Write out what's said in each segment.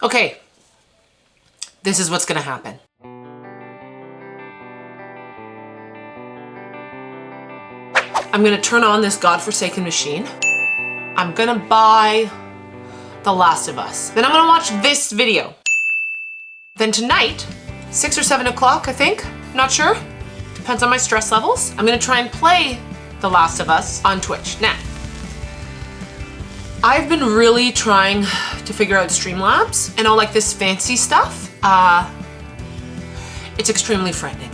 Okay, this is what's gonna happen. I'm gonna turn on this godforsaken machine. I'm gonna buy The Last of Us. Then I'm gonna watch this video. Then tonight, 6 or 7 o'clock, I think, not sure. Depends on my stress levels. I'm gonna try and play The Last of Us on Twitch. Now, I've been really trying to figure out Streamlabs and all like this fancy stuff. It's extremely frightening.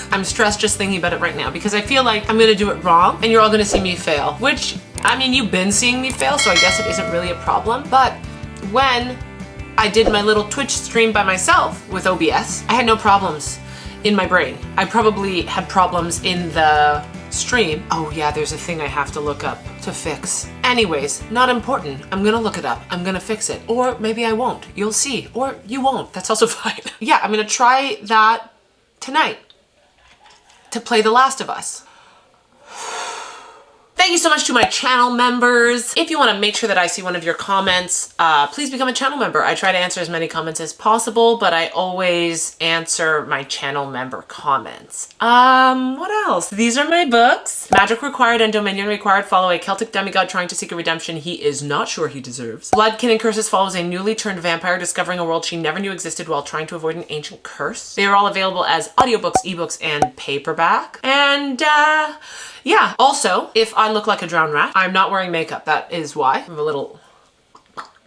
I'm stressed just thinking about it right now because I feel like I'm gonna do it wrong and you're all gonna see me fail, which, I mean, you've been seeing me fail, so I guess it isn't really a problem. But when I did my little Twitch stream by myself with OBS, I had no problems in my brain. I probably had problems in the stream. Oh yeah, there's a thing I have to look up to fix. Anyways, not important. I'm gonna look it up. I'm gonna fix it. Or maybe I won't. You'll see. Or you won't. That's also fine. Yeah, I'm gonna try that tonight to play The Last of Us. Thank you so much to my channel members. If you want to make sure that I see one of your comments, please become a channel member. I try to answer as many comments as possible, but I always answer my channel member comments. What else? These are my books. Magic Required and Dominion Required follow a Celtic demigod trying to seek a redemption he is not sure he deserves. Blood, Kin, and Curses follows a newly turned vampire discovering a world she never knew existed while trying to avoid an ancient curse. They are all available as audiobooks, ebooks, and paperback. And yeah, also, if I look like a drowned rat, I'm not wearing makeup. That is why. I have a little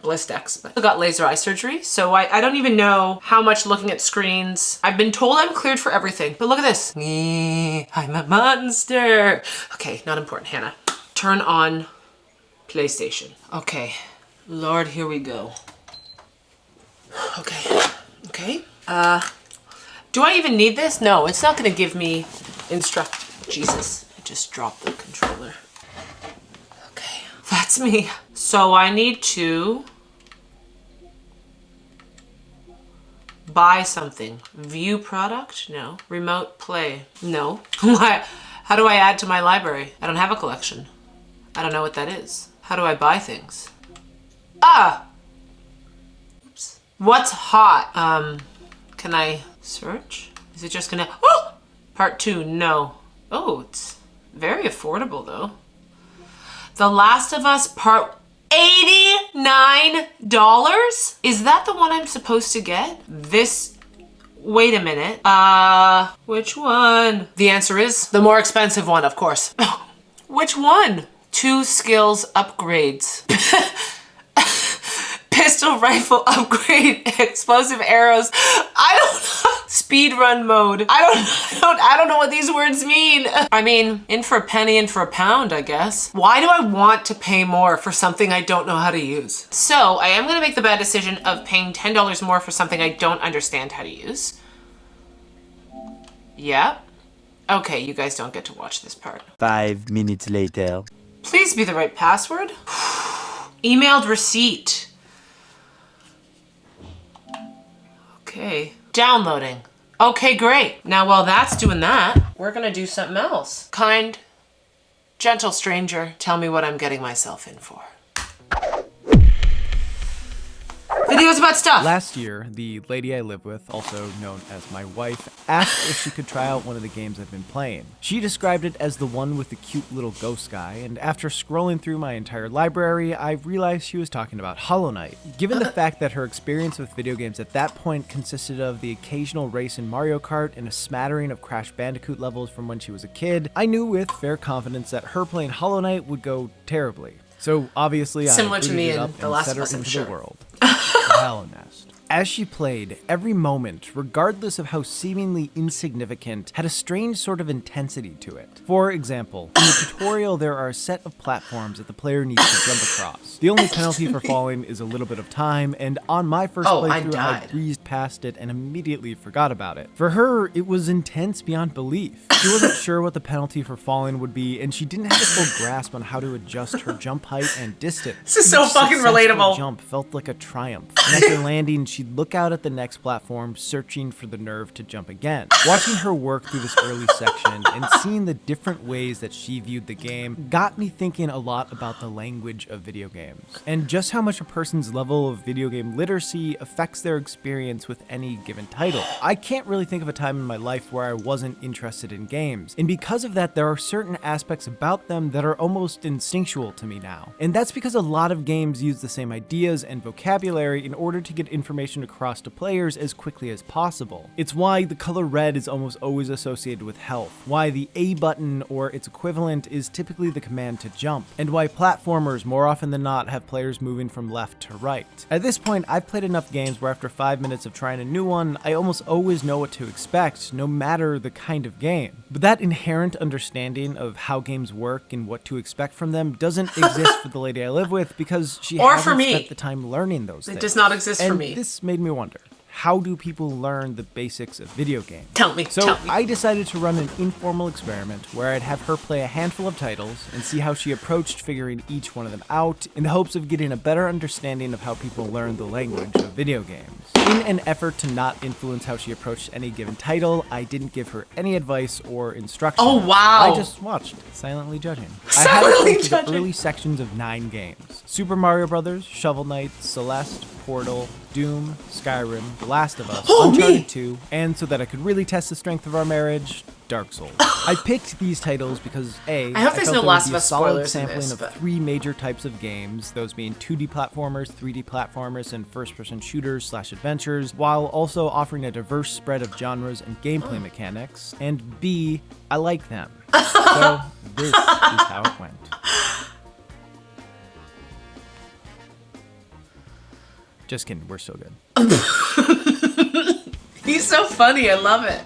blistex. But I got laser eye surgery, so I don't even know how much looking at screens. I've been told I'm cleared for everything, but look at this. I'm a monster. Okay, not important, Hannah. Turn on PlayStation. Okay, Lord, here we go. Okay. Do I even need this? No, it's not gonna give me Jesus. Just drop the controller. Okay, that's me. So I need to buy something. View product? No. Remote play? No. How do I add to my library? I don't have a collection. I don't know what that is. How do I buy things? Oops. What's hot? Can I search? Is it just gonna, part 2, no. Oh, it's very affordable though. The Last of Us Part $89? Is that the one I'm supposed to get? This, wait a minute. Which one? The answer is the more expensive one, of course. Which one? 2 skills upgrades. Pistol rifle upgrade, explosive arrows. I don't know. Speed run mode. I don't know what these words mean. I mean, in for a penny, in for a pound, I guess. Why do I want to pay more for something I don't know how to use? So I am gonna make the bad decision of paying $10 more for something I don't understand how to use. Yeah. Okay, you guys don't get to watch this part. 5 minutes later. Please be the right password. Emailed receipt. Okay, downloading. Okay, great. Now while that's doing that, we're gonna do something else. Kind, gentle stranger, tell me what I'm getting myself in for. Videos about stuff. Last year, the lady I live with, also known as my wife, asked if she could try out one of the games I've been playing. She described it as the one with the cute little ghost guy, and after scrolling through my entire library, I realized she was talking about Hollow Knight. Given the fact that her experience with video games at that point consisted of the occasional race in Mario Kart and a smattering of Crash Bandicoot levels from when she was a kid, I knew with fair confidence that her playing Hollow Knight would go terribly. So obviously, Similar I to booted me it in up The and Last set of her Us, I'm into sure. the world. Hell nest. As she played, every moment, regardless of how seemingly insignificant, had a strange sort of intensity to it. For example, in the tutorial there are a set of platforms that the player needs to jump across. The only penalty for falling is a little bit of time, and on my first playthrough I breezed past it and immediately forgot about it. For her, it was intense beyond belief. She wasn't sure what the penalty for falling would be, and she didn't have a full grasp on how to adjust her jump height and distance. This is so fucking relatable. Jump felt like a triumph, and after landing, she she'd look out at the next platform, searching for the nerve to jump again. Watching her work through this early section and seeing the different ways that she viewed the game got me thinking a lot about the language of video games, and just how much a person's level of video game literacy affects their experience with any given title. I can't really think of a time in my life where I wasn't interested in games, and because of that, there are certain aspects about them that are almost instinctual to me now. And that's because a lot of games use the same ideas and vocabulary in order to get information across to players as quickly as possible. It's why the color red is almost always associated with health, why the A button or its equivalent is typically the command to jump, and why platformers more often than not have players moving from left to right. At this point, I've played enough games where after 5 minutes of trying a new one, I almost always know what to expect, no matter the kind of game. But that inherent understanding of how games work and what to expect from them doesn't exist for the lady I live with because she hasn't spent the time learning those things. It does not exist for me. And this made me wonder, how do people learn the basics of video games? Tell me. I decided to run an informal experiment where I'd have her play a handful of titles and see how she approached figuring each one of them out in the hopes of getting a better understanding of how people learn the language of video games. In an effort to not influence how she approached any given title, I didn't give her any advice or instruction. Oh, wow. I just watched, silently judging. I had her play through the early sections of 9 games. Super Mario Bros., Shovel Knight, Celeste, Portal, Doom, Skyrim, The Last of Us, Uncharted 2, and so that I could really test the strength of our marriage, Dark Souls. I picked these titles because I hope there's no Last of Us solid spoilers in sampling this, of but 3 major types of games, those being 2D platformers, 3D platformers, and first-person shooters / adventures, while also offering a diverse spread of genres and gameplay mechanics, and B, I like them. So this is how it went. Just kidding, we're so good. He's so funny, I love it.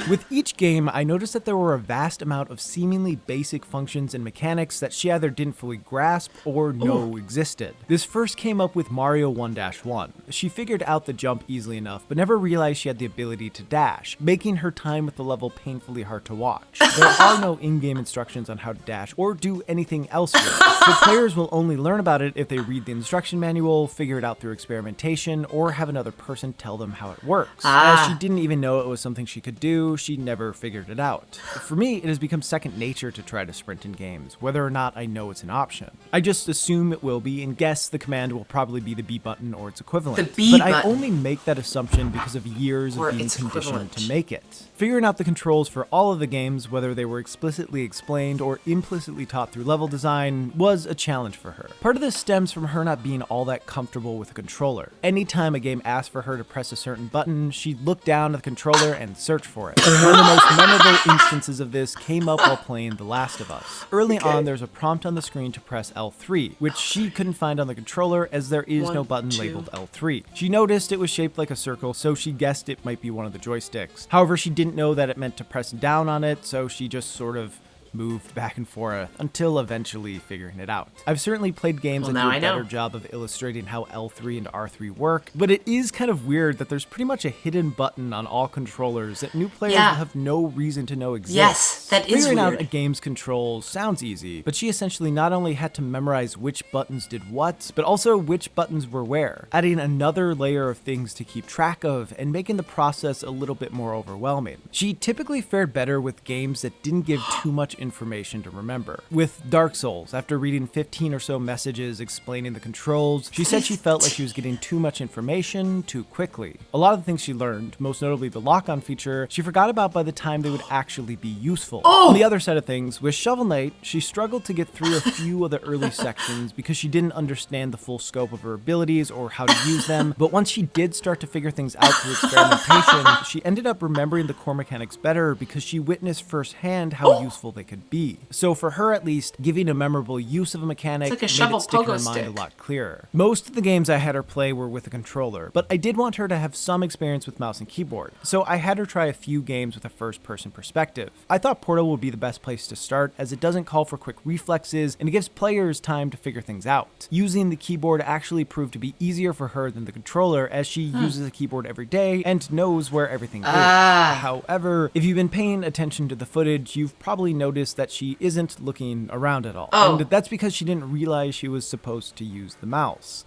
With each game, I noticed that there were a vast amount of seemingly basic functions and mechanics that she either didn't fully grasp or know existed. This first came up with Mario 1-1. She figured out the jump easily enough, but never realized she had the ability to dash, making her time with the level painfully hard to watch. There are no in-game instructions on how to dash or do anything else really, so players will only learn about it if they read the instruction manual, figure it out through experimentation, or have another person tell them how it works. As she didn't even know it was something she could do, she never figured it out. For me, it has become second nature to try to sprint in games, whether or not I know it's an option. I just assume it will be and guess the command will probably be the B button or its equivalent. The B button. I only make that assumption because of years of being conditioned to make it. Figuring out the controls for all of the games, whether they were explicitly explained or implicitly taught through level design, was a challenge for her. Part of this stems from her not being all that comfortable with a controller. Anytime a game asked for her to press a certain button, she'd look down at the controller and search for it. One of the most memorable instances of this came up while playing The Last of Us. Early on, there's a prompt on the screen to press L3, which she couldn't find on the controller as there is no button labeled L3. She noticed it was shaped like a circle, so she guessed it might be one of the joysticks. However, she didn't know that it meant to press down on it, so she just sort of moved back and forth until eventually figuring it out. I've certainly played games that do a better job of illustrating how L3 and R3 work, but it is kind of weird that there's pretty much a hidden button on all controllers that new players will have no reason to know exists. Yes, that is Figuring weird. out a game's controls sounds easy, but she essentially not only had to memorize which buttons did what, but also which buttons were where, adding another layer of things to keep track of and making the process a little bit more overwhelming. She typically fared better with games that didn't give too much information to remember. With Dark Souls, after reading 15 or so messages explaining the controls, she said she felt like she was getting too much information too quickly. A lot of the things she learned, most notably the lock-on feature, she forgot about by the time they would actually be useful. On the other side of things, with Shovel Knight, she struggled to get through a few of the early sections because she didn't understand the full scope of her abilities or how to use them, but once she did start to figure things out through experimentation, she ended up remembering the core mechanics better because she witnessed firsthand how useful they could be. So for her at least, giving a memorable use of a mechanic made it stick in her mind a lot clearer. Most of the games I had her play were with a controller, but I did want her to have some experience with mouse and keyboard, so I had her try a few games with a first-person perspective. I thought Portal would be the best place to start as it doesn't call for quick reflexes and it gives players time to figure things out. Using the keyboard actually proved to be easier for her than the controller as she uses a keyboard every day and knows where everything is. However, if you've been paying attention to the footage, you've probably noticed that she isn't looking around at all. And that's because she didn't realize she was supposed to use the mouse.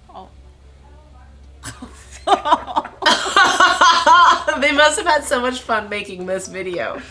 They must have had so much fun making this video.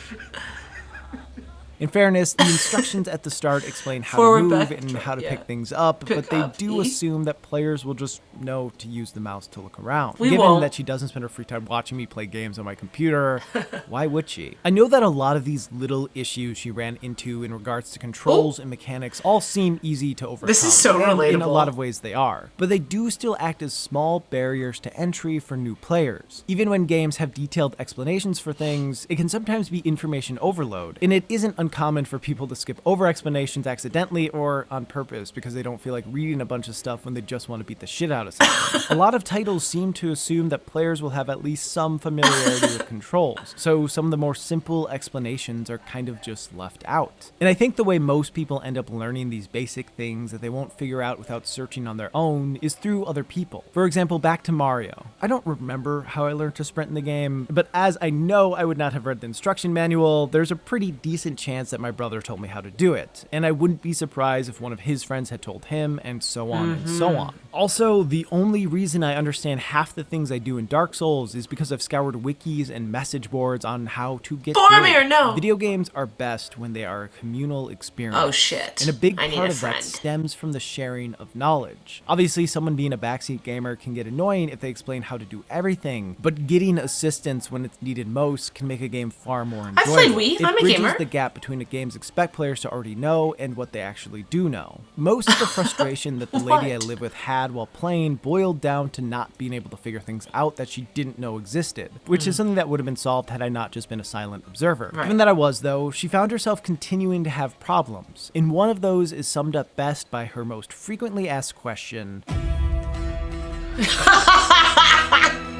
In fairness, the instructions at the start explain how Forward, to move back, and how to yeah. pick things up, Pick but they up, do E. assume that players will just know to use the mouse to look around. We Given won't. that she doesn't spend her free time watching me play games on my computer, why would she? I know that a lot of these little issues she ran into in regards to controls and mechanics all seem easy to overcome. This is so and in a relatable. lot of ways they are. But they do still act as small barriers to entry for new players. Even when games have detailed explanations for things, it can sometimes be information overload, and it isn't uncommon for people to skip over explanations accidentally or on purpose because they don't feel like reading a bunch of stuff when they just want to beat the shit out of something. A lot of titles seem to assume that players will have at least some familiarity with controls, so some of the more simple explanations are kind of just left out. And I think the way most people end up learning these basic things that they won't figure out without searching on their own is through other people. For example, back to Mario. I don't remember how I learned to sprint in the game, but as I know I would not have read the instruction manual, there's a pretty decent chance that my brother told me how to do it, and I wouldn't be surprised if one of his friends had told him, and so on and so on. Also, the only reason I understand half the things I do in Dark Souls is because I've scoured wikis and message boards on how to get through Boromir, it. no. Video games are best when they are a communal experience. Oh shit. And a big I need part a of friend. that stems from the sharing of knowledge. Obviously, someone being a backseat gamer can get annoying if they explain how to do everything, but getting assistance when it's needed most can make a game far more enjoyable. I've played Wii. It I'm a bridges gamer. the gap between a game's expect players to already know and what they actually do know. Most of the frustration that the lady I What? live with had while playing boiled down to not being able to figure things out that she didn't know existed, which is something that would have been solved had I not just been a silent observer. Right. Given that I was, though, she found herself continuing to have problems, and one of those is summed up best by her most frequently asked question.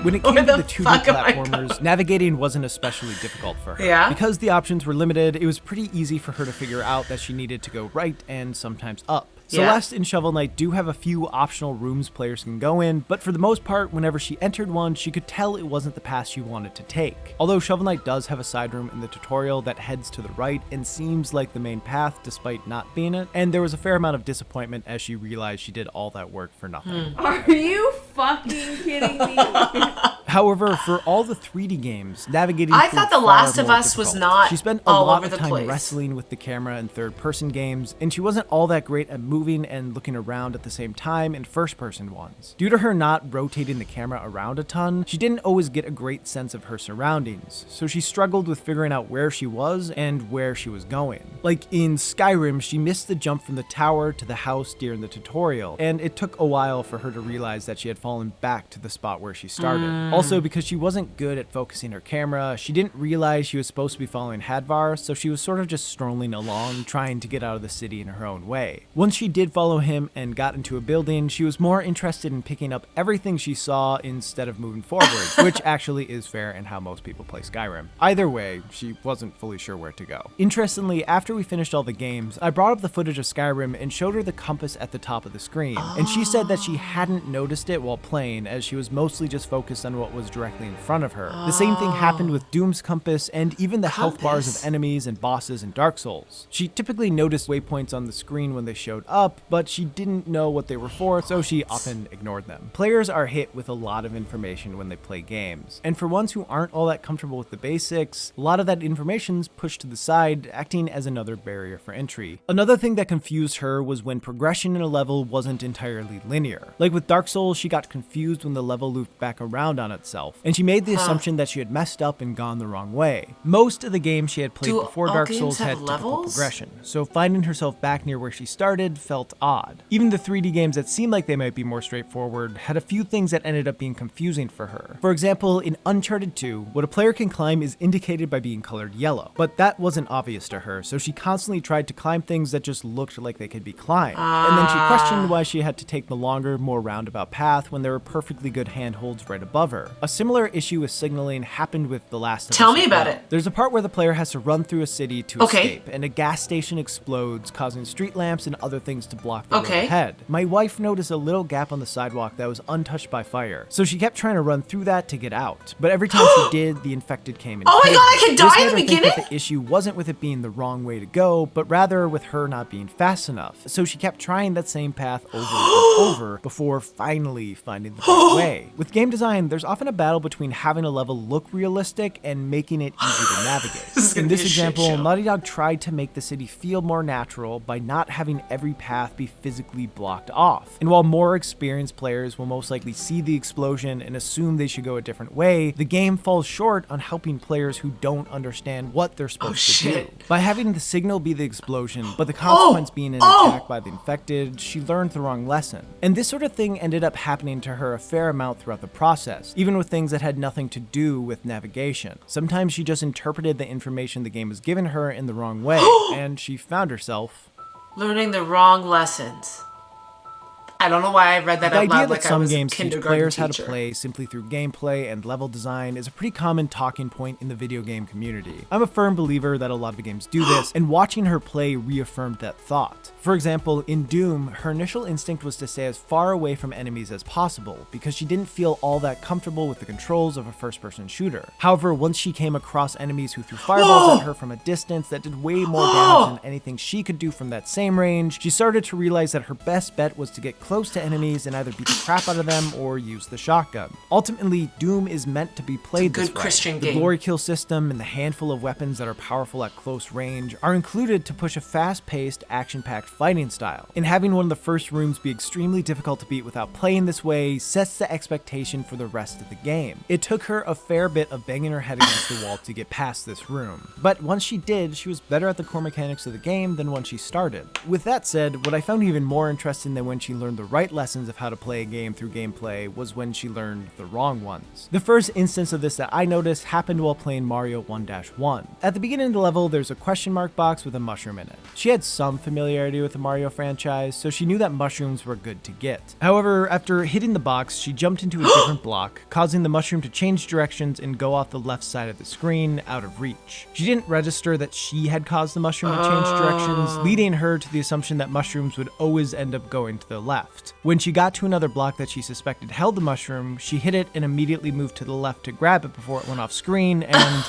When it came to Where the the 2D fuck am I platformers, navigating wasn't especially difficult for her. Yeah? Because the options were limited, it was pretty easy for her to figure out that she needed to go right and sometimes up. Yeah. Celeste and Shovel Knight do have a few optional rooms players can go in, but for the most part, whenever she entered one, she could tell it wasn't the path she wanted to take. Although Shovel Knight does have a side room in the tutorial that heads to the right and seems like the main path despite not being it, and there was a fair amount of disappointment as she realized she did all that work for nothing. Are you fucking kidding me? However, for all the 3D games, navigating I proved thought The far Last of more Us was difficult. not She spent a all lot over of the time place. wrestling with the camera in third-person games, and she wasn't all that great at moving and looking around at the same time in first-person ones. Due to her not rotating the camera around a ton, she didn't always get a great sense of her surroundings, so she struggled with figuring out where she was and where she was going. Like in Skyrim, she missed the jump from the tower to the house during the tutorial, and it took a while for her to realize that she had fallen back to the spot where she started. Also, because she wasn't good at focusing her camera, she didn't realize she was supposed to be following Hadvar, so she was sort of just strolling along, trying to get out of the city in her own way. Once she did follow him and got into a building, she was more interested in picking up everything she saw instead of moving forward, which actually is fair in how most people play Skyrim. Either way, she wasn't fully sure where to go. Interestingly, after we finished all the games, I brought up the footage of Skyrim and showed her the compass at the top of the screen, and she said that she hadn't noticed it while playing, as she was mostly just focused on what was directly in front of her. The same thing happened with Doom's compass and even the health bars of enemies and bosses in Dark Souls. She typically noticed waypoints on the screen when they showed up, but she didn't know what they were for, so she often ignored them. Players are hit with a lot of information when they play games, and for ones who aren't all that comfortable with the basics, a lot of that information's pushed to the side, acting as another barrier for entry. Another thing that confused her was when progression in a level wasn't entirely linear. Like with Dark Souls, she got confused when the level looped back around on itself, and she made the assumption that she had messed up and gone the wrong way. Most of the games she had played Do before all Dark games Souls have had typical levels? progression, so finding herself back near where she started felt odd. Even the 3D games that seemed like they might be more straightforward had a few things that ended up being confusing for her. For example, in Uncharted 2, what a player can climb is indicated by being colored yellow, but that wasn't obvious to her, so she constantly tried to climb things that just looked like they could be climbed. And then she questioned why she had to take the longer, more roundabout path when there were perfectly good handholds right above her. A similar issue with signaling happened with The Last of Us. Tell me as about well. it. There's a part where the player has to run through a city to Okay. escape, and a gas station explodes, causing street lamps and other things to block the road Okay. ahead. My wife noticed a little gap on the sidewalk that was untouched by fire, so she kept trying to run through that to get out. But every time she did, the infected came and Oh my killed God, I her. could This die in made the her think beginning? that the issue wasn't with it being the wrong way to go, but rather with her not being fast enough. So she kept trying that same path over and over before finally finding the best way. With game design, there's often a battle between having a level look realistic and making it easy to navigate. In this example, Naughty Dog tried to make the city feel more natural by not having every path be physically blocked off. And while more experienced players will most likely see the explosion and assume they should go a different way, the game falls short on helping players who don't understand what they're supposed to do. By having the signal be the explosion, but the consequence being an attack by the infected, she learned the wrong lesson. And this sort of thing ended up happening to her a fair amount throughout the process, even with things that had nothing to do with navigation. Sometimes she just interpreted the information the game was giving her in the wrong way, and she found herself learning the wrong lessons. I don't know why I read that out loud like I was a kindergarten teacher. The idea that some games teach players how to play simply through gameplay and level design is a pretty common talking point in the video game community. I'm a firm believer that a lot of games do this, and watching her play reaffirmed that thought. For example, in Doom, her initial instinct was to stay as far away from enemies as possible, because she didn't feel all that comfortable with the controls of a first-person shooter. However, once she came across enemies who threw fireballs at her from a distance that did way more damage than anything she could do from that same range, she started to realize that her best bet was to get close to enemies and either beat the crap out of them or use the shotgun. Ultimately, Doom is meant to be played this way. Christian The game. glory kill system and the handful of weapons that are powerful at close range are included to push a fast-paced, action-packed fighting style. And having one of the first rooms be extremely difficult to beat without playing this way sets the expectation for the rest of the game. It took her a fair bit of banging her head against the wall to get past this room. But once she did, she was better at the core mechanics of the game than when she started. With that said, what I found even more interesting than when she learned the right lessons of how to play a game through gameplay was when she learned the wrong ones. The first instance of this that I noticed happened while playing Mario 1-1. At the beginning of the level, there's a question mark box with a mushroom in it. She had some familiarity with the Mario franchise, so she knew that mushrooms were good to get. However, after hitting the box, she jumped into a different block, causing the mushroom to change directions and go off the left side of the screen, out of reach. She didn't register that she had caused the mushroom to change directions, leading her to the assumption that mushrooms would always end up going to the left. When she got to another block that she suspected held the mushroom, she hit it and immediately moved to the left to grab it before it went off screen, and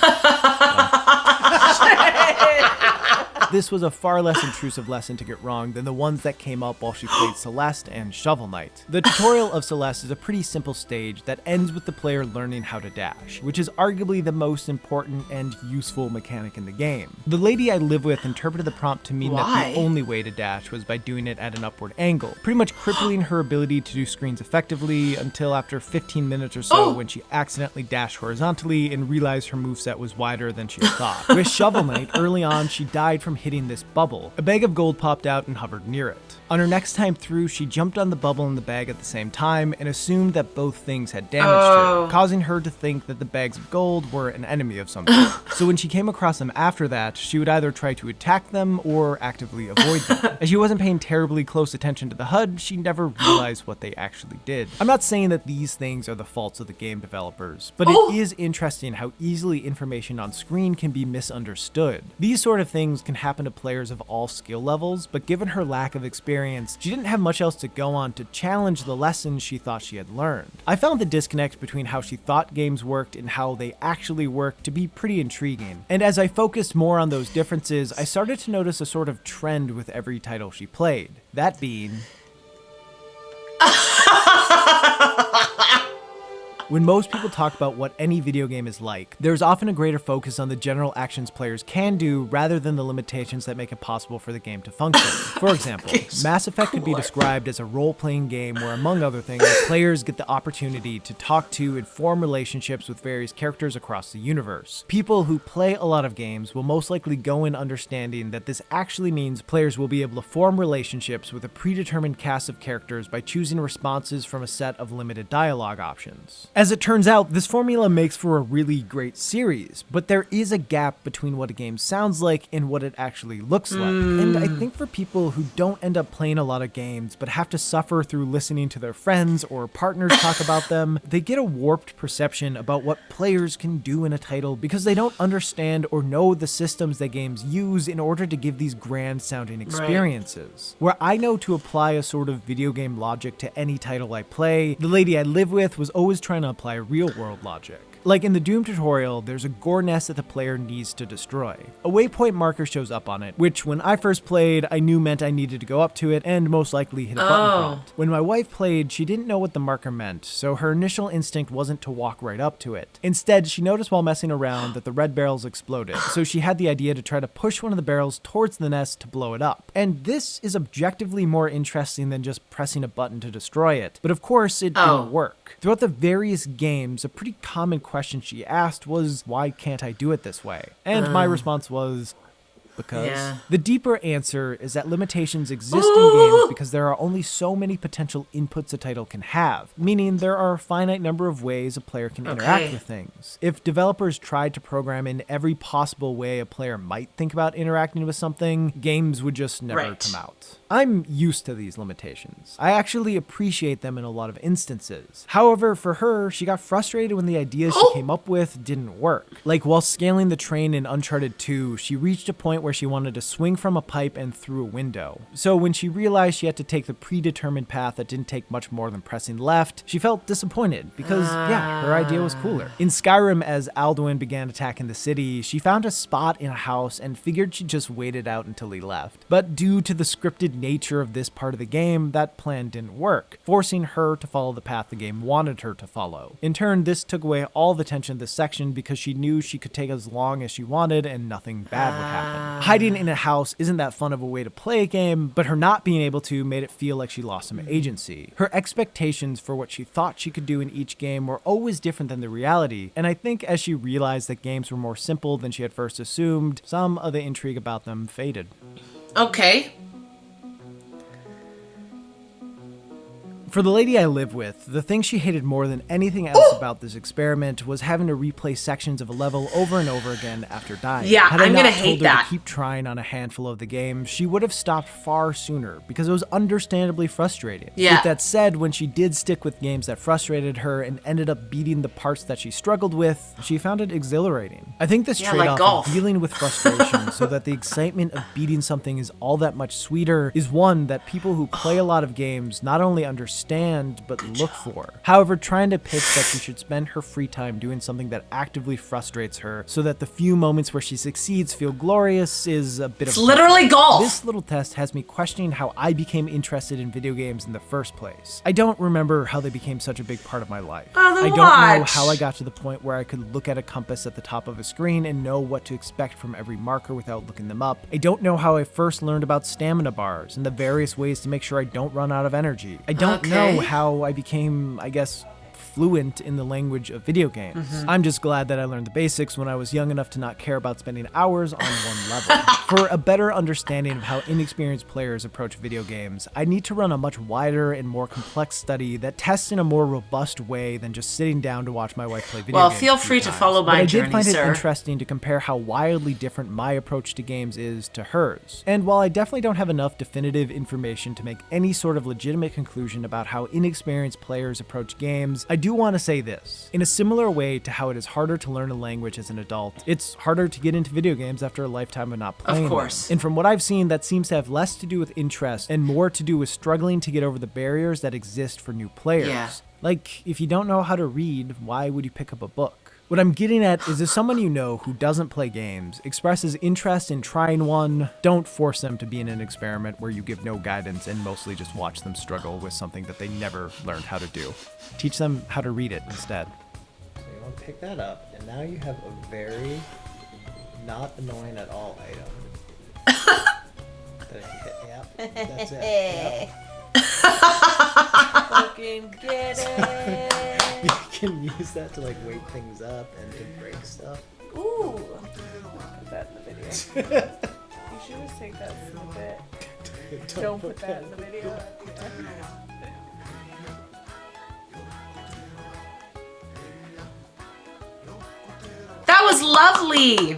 this was a far less intrusive lesson to get wrong than the ones that came up while she played Celeste and Shovel Knight. The tutorial of Celeste is a pretty simple stage that ends with the player learning how to dash, which is arguably the most important and useful mechanic in the game. The lady I live with interpreted the prompt to mean that the only way to dash was by doing it at an upward angle, pretty much crippling her ability to do screens effectively until after 15 minutes or so when she accidentally dashed horizontally and realized her moveset was wider than she thought. With Shovel Knight, early on, she died from hitting this bubble. A bag of gold popped out and hovered near it. On her next time through, she jumped on the bubble and the bag at the same time and assumed that both things had damaged her, causing her to think that the bags of gold were an enemy of some sort. So when she came across them after that, she would either try to attack them or actively avoid them. As she wasn't paying terribly close attention to the HUD, she never realized what they actually did. I'm not saying that these things are the faults of the game developers, but it is interesting how easily information on screen can be misunderstood. These sort of things can happen to players of all skill levels, but given her lack of experience, she didn't have much else to go on to challenge the lessons she thought she had learned. I found the disconnect between how she thought games worked and how they actually worked to be pretty intriguing. And as I focused more on those differences, I started to notice a sort of trend with every title she played. That being when most people talk about what any video game is like, there's often a greater focus on the general actions players can do rather than the limitations that make it possible for the game to function. For example, Mass Effect could be described as a role-playing game where, among other things, players get the opportunity to talk to and form relationships with various characters across the universe. People who play a lot of games will most likely go in understanding that this actually means players will be able to form relationships with a predetermined cast of characters by choosing responses from a set of limited dialogue options. As it turns out, this formula makes for a really great series, but there is a gap between what a game sounds like and what it actually looks like. And I think for people who don't end up playing a lot of games, but have to suffer through listening to their friends or partners talk about them, they get a warped perception about what players can do in a title because they don't understand or know the systems that games use in order to give these grand sounding experiences. Where I know to apply a sort of video game logic to any title I play, the lady I live with was always trying to apply real world logic. Like in the Doom tutorial, there's a gore nest that the player needs to destroy. A waypoint marker shows up on it, which when I first played, I knew meant I needed to go up to it and most likely hit a button prompt. When my wife played, she didn't know what the marker meant, so her initial instinct wasn't to walk right up to it. Instead, she noticed while messing around that the red barrels exploded, so she had the idea to try to push one of the barrels towards the nest to blow it up. And this is objectively more interesting than just pressing a button to destroy it. But of course, it didn't work. Throughout the various games, a pretty common question she asked was, why can't I do it this way? And my response was, because. Yeah. The deeper answer is that limitations exist in games because there are only so many potential inputs a title can have, meaning there are a finite number of ways a player can interact with things. If developers tried to program in every possible way a player might think about interacting with something, games would just never come out. I'm used to these limitations. I actually appreciate them in a lot of instances. However, for her, she got frustrated when the ideas she came up with didn't work. Like while scaling the train in Uncharted 2, she reached a point where she wanted to swing from a pipe and through a window. So when she realized she had to take the predetermined path that didn't take much more than pressing left, she felt disappointed because, yeah, her idea was cooler. In Skyrim, as Alduin began attacking the city, she found a spot in a house and figured she'd just wait it out until he left. But due to the scripted nature of this part of the game, that plan didn't work, forcing her to follow the path the game wanted her to follow. In turn, this took away all the tension of this section because she knew she could take as long as she wanted and nothing bad would happen. Hiding in a house isn't that fun of a way to play a game, but her not being able to made it feel like she lost some agency. Her expectations for what she thought she could do in each game were always different than the reality, and I think as she realized that games were more simple than she had first assumed, some of the intrigue about them faded. Okay. For the lady I live with, the thing she hated more than anything else about this experiment was having to replay sections of a level over and over again after dying. Yeah, Had I I'm not gonna told hate her that. to keep trying on a handful of the games, she would have stopped far sooner because it was understandably frustrating. Yeah. With that said, when she did stick with games that frustrated her and ended up beating the parts that she struggled with, she found it exhilarating. I think this like trade-off golf. of dealing with frustration so that the excitement of beating something is all that much sweeter is one that people who play a lot of games not only understand, but look for. However, trying to pitch that she should spend her free time doing something that actively frustrates her so that the few moments where she succeeds feel glorious is a bit of Literally golf. This little test has me questioning how I became interested in video games in the first place. I don't remember how they became such a big part of my life. Oh, then I don't know watch. how I got to the point where I could look at a compass at the top of a screen and know what to expect from every marker without looking them up. I don't know how I first learned about stamina bars and the various ways to make sure I don't run out of energy. I don't know how I became, I guess, fluent in the language of video games. I'm just glad that I learned the basics when I was young enough to not care about spending hours on one level. For a better understanding of how inexperienced players approach video games, I need to run a much wider and more complex study that tests in a more robust way than just sitting down to watch my wife play video games. Well, feel a few free to times. follow But my I did journey, find it sir. interesting to compare how wildly different my approach to games is to hers. And while I definitely don't have enough definitive information to make any sort of legitimate conclusion about how inexperienced players approach games, I do want to say this. In a similar way to how it is harder to learn a language as an adult, it's harder to get into video games after a lifetime of not playing Of course. them. And from what I've seen, that seems to have less to do with interest and more to do with struggling to get over the barriers that exist for new players. Yeah. Like, if you don't know how to read, why would you pick up a book? What I'm getting at is if someone you know who doesn't play games expresses interest in trying one, don't force them to be in an experiment where you give no guidance and mostly just watch them struggle with something that they never learned how to do. Teach them how to read it instead. So you want to pick that up, and now you have a very not annoying at all item. That if you hit, yep, that's it. Yep. Fucking get it. You can use that to like wake things up and to break stuff. Ooh. Put that in the video. You should just take that snippet. Don't put that in the video. That was lovely.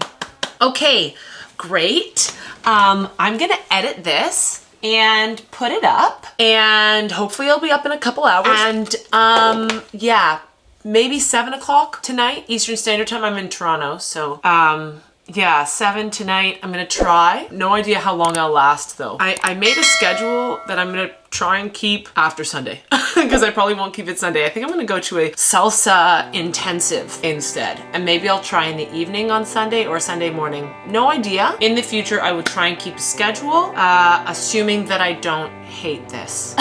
Okay, great. I'm gonna edit this and put it up, and hopefully it'll be up in a couple hours. And yeah, maybe 7 o'clock tonight Eastern Standard Time. I'm in Toronto, so Yeah, 7 tonight. I'm gonna try. No idea how long I'll last though. I made a schedule that I'm gonna try and keep after Sunday because I probably won't keep it Sunday. I think I'm gonna go to a salsa intensive instead. And maybe I'll try in the evening on Sunday or Sunday morning. No idea. In the future, I would try and keep a schedule, assuming that I don't hate this.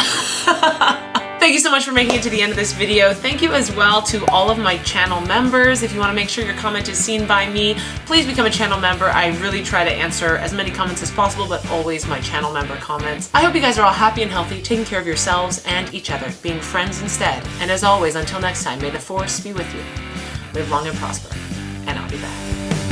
Thank you so much for making it to the end of this video. Thank you as well to all of my channel members. If you want to make sure your comment is seen by me, please become a channel member. I really try to answer as many comments as possible, but always my channel member comments. I hope you guys are all happy and healthy, taking care of yourselves and each other, being friends instead. And as always, until next time, may the force be with you. Live long and prosper, and I'll be back.